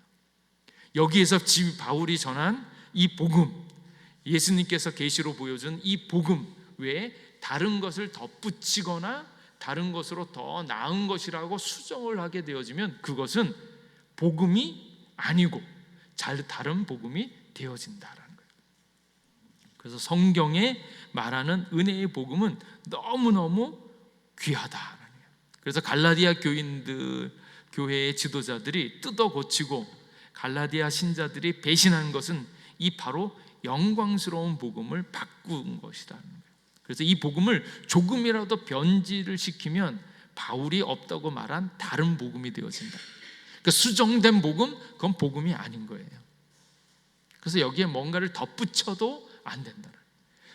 여기에서 지금 바울이 전한 이 복음, 예수님께서 계시로 보여준 이 복음 외에 다른 것을 덧붙이거나 다른 것으로 더 나은 것이라고 수정을 하게 되어지면 그것은 복음이 아니고 다른 복음이 되어진다라는 거예요. 그래서 성경에 말하는 은혜의 복음은 너무너무 귀하다. 그래서 갈라디아 교회의 지도자들이 뜯어 고치고 갈라디아 신자들이 배신한 것은 이 바로 영광스러운 복음을 바꾼 것이라는 거예요. 그래서 이 복음을 조금이라도 변질을 시키면 바울이 없다고 말한 다른 복음이 되어진다. 그러니까 수정된 복음, 그건 복음이 아닌 거예요. 그래서 여기에 뭔가를 덧붙여도 안 된다.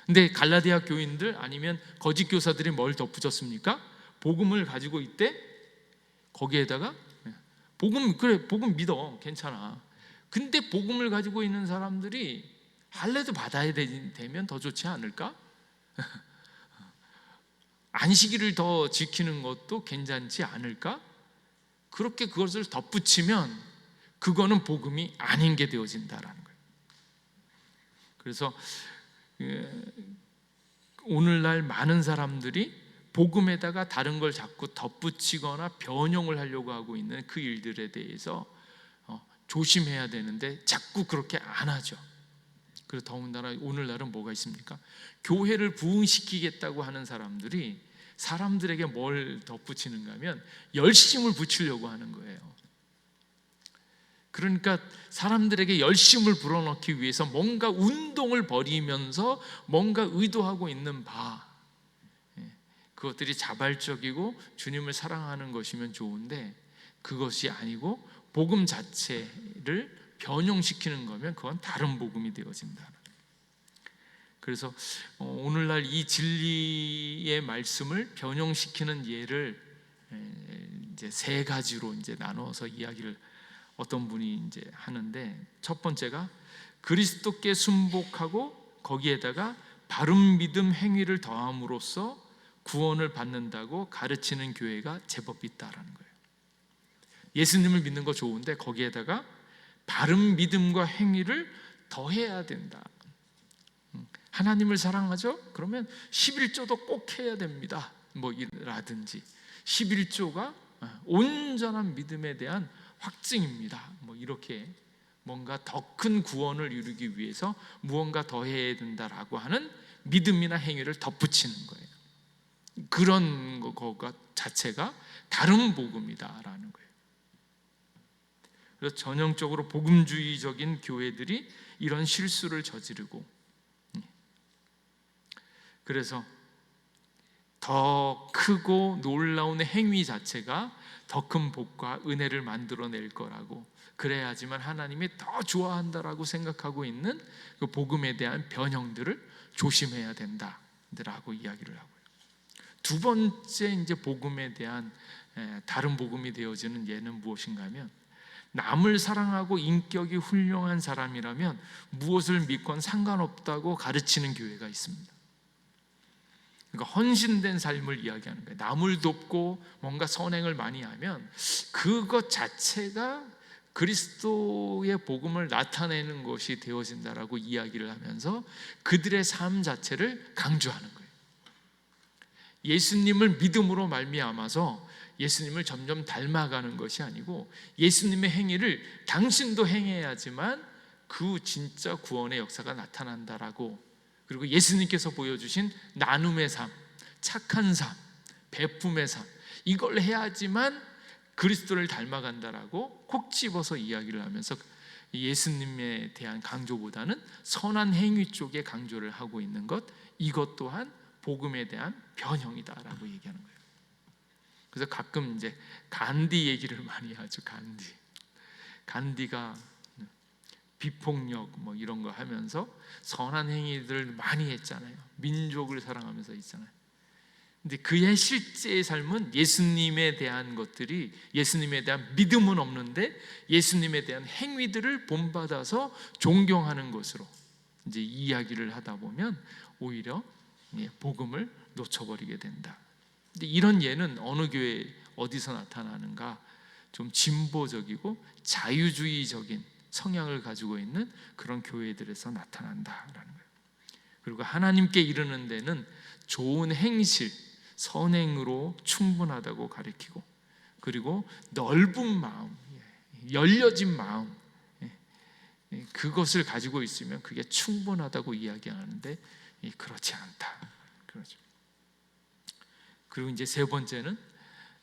근데 갈라디아 교인들 아니면 거짓 교사들이 뭘 덧붙였습니까? 복음을 가지고 있대. 거기에다가 복음, 그래 복음 믿어, 괜찮아. 근데 복음을 가지고 있는 사람들이 할례도 받아야 되면 더 좋지 않을까? 안식일을 더 지키는 것도 괜찮지 않을까? 그렇게 그것을 덧붙이면 그거는 복음이 아닌 게 되어진다라는 거예요. 그래서 오늘날 많은 사람들이 복음에다가 다른 걸 자꾸 덧붙이거나 변형을 하려고 하고 있는 그 일들에 대해서 조심해야 되는데 자꾸 그렇게 안 하죠. 그리고 더군다나 오늘날은 뭐가 있습니까? 교회를 부흥시키겠다고 하는 사람들이 사람들에게 뭘 덧붙이는가 하면 열심을 붙이려고 하는 거예요. 그러니까 사람들에게 열심을 불어넣기 위해서 뭔가 운동을 벌이면서 뭔가 의도하고 있는 바, 그것들이 자발적이고 주님을 사랑하는 것이면 좋은데 그것이 아니고 복음 자체를 변형시키는 거면 그건 다른 복음이 되어진다. 그래서 오늘날 이 진리의 말씀을 변형시키는 예를 이제 세 가지로 이제 나눠서 이야기를 어떤 분이 이제 하는데, 첫 번째가 그리스도께 순복하고 거기에다가 바른 믿음 행위를 더함으로써 구원을 받는다고 가르치는 교회가 제법 있다라는 거예요. 예수님을 믿는 거 좋은데 거기에다가 바른 믿음과 행위를 더해야 된다. 하나님을 사랑하죠? 그러면 11조도 꼭 해야 됩니다. 뭐 라든지 11조가 온전한 믿음에 대한 확증입니다. 뭐 이렇게 뭔가 더 큰 구원을 이루기 위해서 무언가 더 해야 된다라고 하는 믿음이나 행위를 덧붙이는 거예요. 그런 것 자체가 다른 복음이다라는 거예요. 그래서 전형적으로 복음주의적인 교회들이 이런 실수를 저지르고, 그래서 더 크고 놀라운 행위 자체가 더 큰 복과 은혜를 만들어낼 거라고, 그래야지만 하나님이 더 좋아한다라고 생각하고 있는 그 복음에 대한 변형들을 조심해야 된다라고 이야기를 하고요. 두 번째 이제 복음에 대한 다른 복음이 되어지는 예는 무엇인가 하면, 남을 사랑하고 인격이 훌륭한 사람이라면 무엇을 믿건 상관없다고 가르치는 교회가 있습니다. 그러니까 헌신된 삶을 이야기하는 거예요. 남을 돕고 뭔가 선행을 많이 하면 그것 자체가 그리스도의 복음을 나타내는 것이 되어진다라고 이야기를 하면서 그들의 삶 자체를 강조하는 거예요. 예수님을 믿음으로 말미암아서 예수님을 점점 닮아가는 것이 아니고, 예수님의 행위를 당신도 행해야지만 그 진짜 구원의 역사가 나타난다라고, 그리고 예수님께서 보여주신 나눔의 삶, 착한 삶, 베품의 삶, 이걸 해야지만 그리스도를 닮아간다라고 콕 집어서 이야기를 하면서 예수님에 대한 강조보다는 선한 행위 쪽에 강조를 하고 있는 것, 이것 또한 복음에 대한 변형이다라고 얘기하는 거예요. 그래서 가끔 이제 간디 얘기를 많이 하죠. 간디가 비폭력 뭐 이런 거 하면서 선한 행위들을 많이 했잖아요. 민족을 사랑하면서 있잖아요. 근데 그의 실제의 삶은 예수님에 대한 것들이, 예수님에 대한 믿음은 없는데 예수님에 대한 행위들을 본받아서 존경하는 것으로 이제 이야기를 하다 보면 오히려 복음을 놓쳐버리게 된다. 근데 이런 예는 어느 교회 어디서 나타나는가? 좀 진보적이고 자유주의적인 성향을 가지고 있는 그런 교회들에서 나타난다라는 거예요. 그리고 하나님께 이르는 데는 좋은 행실, 선행으로 충분하다고 가르치고, 그리고 넓은 마음, 열려진 마음, 그것을 가지고 있으면 그게 충분하다고 이야기하는데 그렇지 않다. 그렇죠. 그리고 이제 세 번째는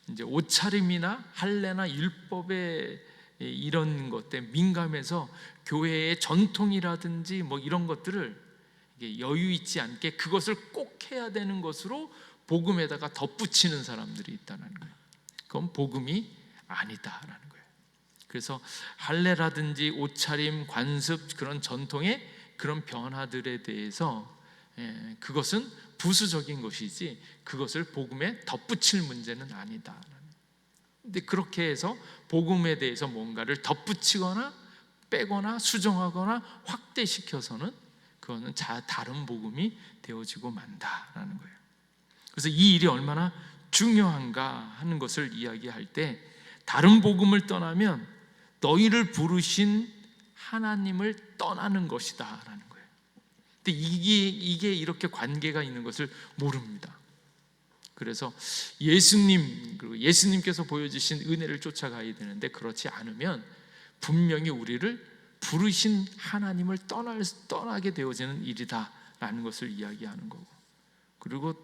이제 옷차림이나 할례나 율법의 이런 것 때문에 민감해서 교회의 전통이라든지 뭐 이런 것들을 여유 있지 않게 그것을 꼭 해야 되는 것으로 복음에다가 덧붙이는 사람들이 있다는 거예요. 그건 복음이 아니다라는 거예요. 그래서 할례라든지 옷차림, 관습, 그런 전통의 그런 변화들에 대해서 그것은 부수적인 것이지 그것을 복음에 덧붙일 문제는 아니다. 근데 그렇게 해서 복음에 대해서 뭔가를 덧붙이거나 빼거나 수정하거나 확대시켜서는 그거는 다른 복음이 되어지고 만다라는 거예요. 그래서 이 일이 얼마나 중요한가 하는 것을 이야기할 때, 다른 복음을 떠나면 너희를 부르신 하나님을 떠나는 것이다라는 거예요. 근데 이게 이렇게 관계가 있는 것을 모릅니다. 그래서 예수님, 그리고 예수님께서 보여주신 은혜를 쫓아가야 되는데, 그렇지 않으면 분명히 우리를 부르신 하나님을 떠나게 되어지는 일이다라는 것을 이야기하는 거고, 그리고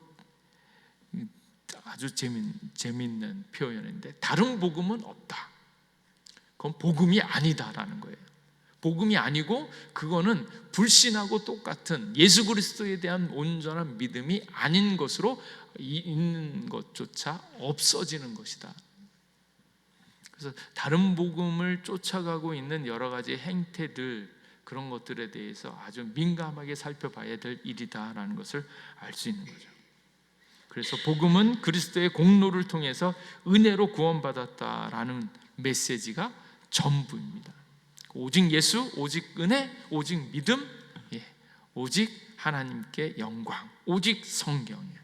아주 재밌는 표현인데, 다른 복음은 없다. 그건 복음이 아니다라는 거예요. 복음이 아니고 그거는 불신하고 똑같은 예수 그리스도에 대한 온전한 믿음이 아닌 것으로 있는 것조차 없어지는 것이다. 그래서 다른 복음을 쫓아가고 있는 여러 가지 행태들, 그런 것들에 대해서 아주 민감하게 살펴봐야 될 일이다라는 것을 알 수 있는 거죠. 그래서 복음은 그리스도의 공로를 통해서 은혜로 구원받았다라는 메시지가 전부입니다. 오직 예수, 오직 은혜, 오직 믿음, 오직 하나님께 영광, 오직 성경이에요.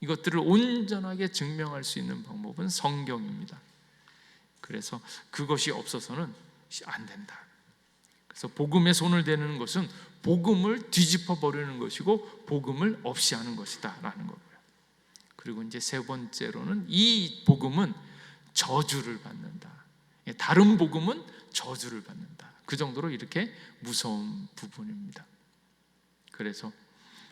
이것들을 온전하게 증명할 수 있는 방법은 성경입니다. 그래서 그것이 없어서는 안 된다. 그래서 복음에 손을 대는 것은 복음을 뒤집어 버리는 것이고 복음을 없이 하는 것이다 라는 거고요. 그리고 이제 세 번째로는 이 복음은 저주를 받는다. 다른 복음은 저주를 받는다. 그 정도로 이렇게 무서운 부분입니다. 그래서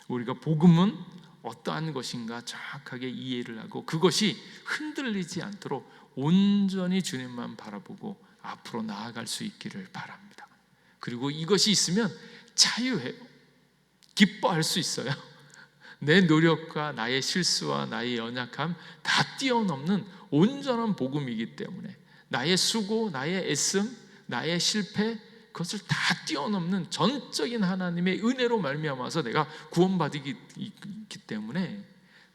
우리가 복음은 어떠한 것인가 정확하게 이해를 하고, 그것이 흔들리지 않도록 온전히 주님만 바라보고 앞으로 나아갈 수 있기를 바랍니다. 그리고 이것이 있으면 자유해요. 기뻐할 수 있어요. 내 노력과 나의 실수와 나의 연약함 다 뛰어넘는 온전한 복음이기 때문에 나의 수고, 나의 애씀, 나의 실패, 그것을 다 뛰어넘는 전적인 하나님의 은혜로 말미암아서 내가 구원받기 때문에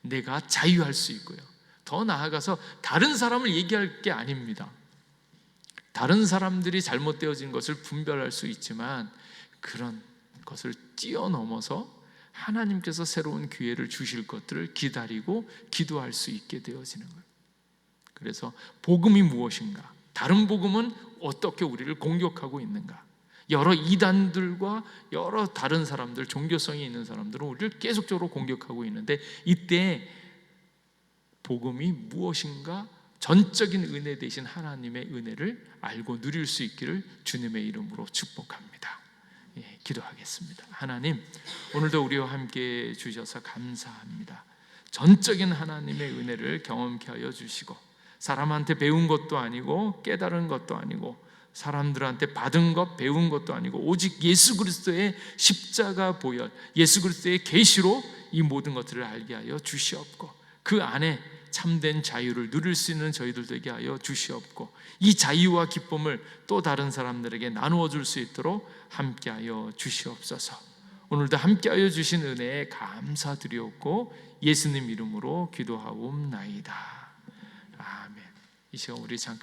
내가 자유할 수 있고요. 더 나아가서 다른 사람을 얘기할 게 아닙니다. 다른 사람들이 잘못되어진 것을 분별할 수 있지만 그런 것을 뛰어넘어서 하나님께서 새로운 기회를 주실 것들을 기다리고 기도할 수 있게 되어지는 거예요. 그래서 복음이 무엇인가? 다른 복음은 어떻게 우리를 공격하고 있는가? 여러 이단들과 여러 다른 사람들, 종교성이 있는 사람들은 우리를 계속적으로 공격하고 있는데, 이때 복음이 무엇인가? 전적인 은혜 되신 하나님의 은혜를 알고 누릴 수 있기를 주님의 이름으로 축복합니다. 기도하겠습니다. 하나님, 오늘도 우리와 함께 주셔서 감사합니다. 전적인 하나님의 은혜를 경험케 하여 주시고, 사람한테 배운 것도 아니고 깨달은 것도 아니고 사람들한테 받은 것, 배운 것도 아니고 오직 예수 그리스도의 십자가 보혈, 예수 그리스도의 계시로 이 모든 것들을 알게 하여 주시옵고, 그 안에 참된 자유를 누릴 수 있는 저희들 되게 하여 주시옵고, 이 자유와 기쁨을 또 다른 사람들에게 나누어 줄 수 있도록 함께 하여 주시옵소서. 오늘도 함께 하여 주신 은혜에 감사드리옵고 예수님 이름으로 기도하옵나이다. 아멘. 이 시간 우리 잠깐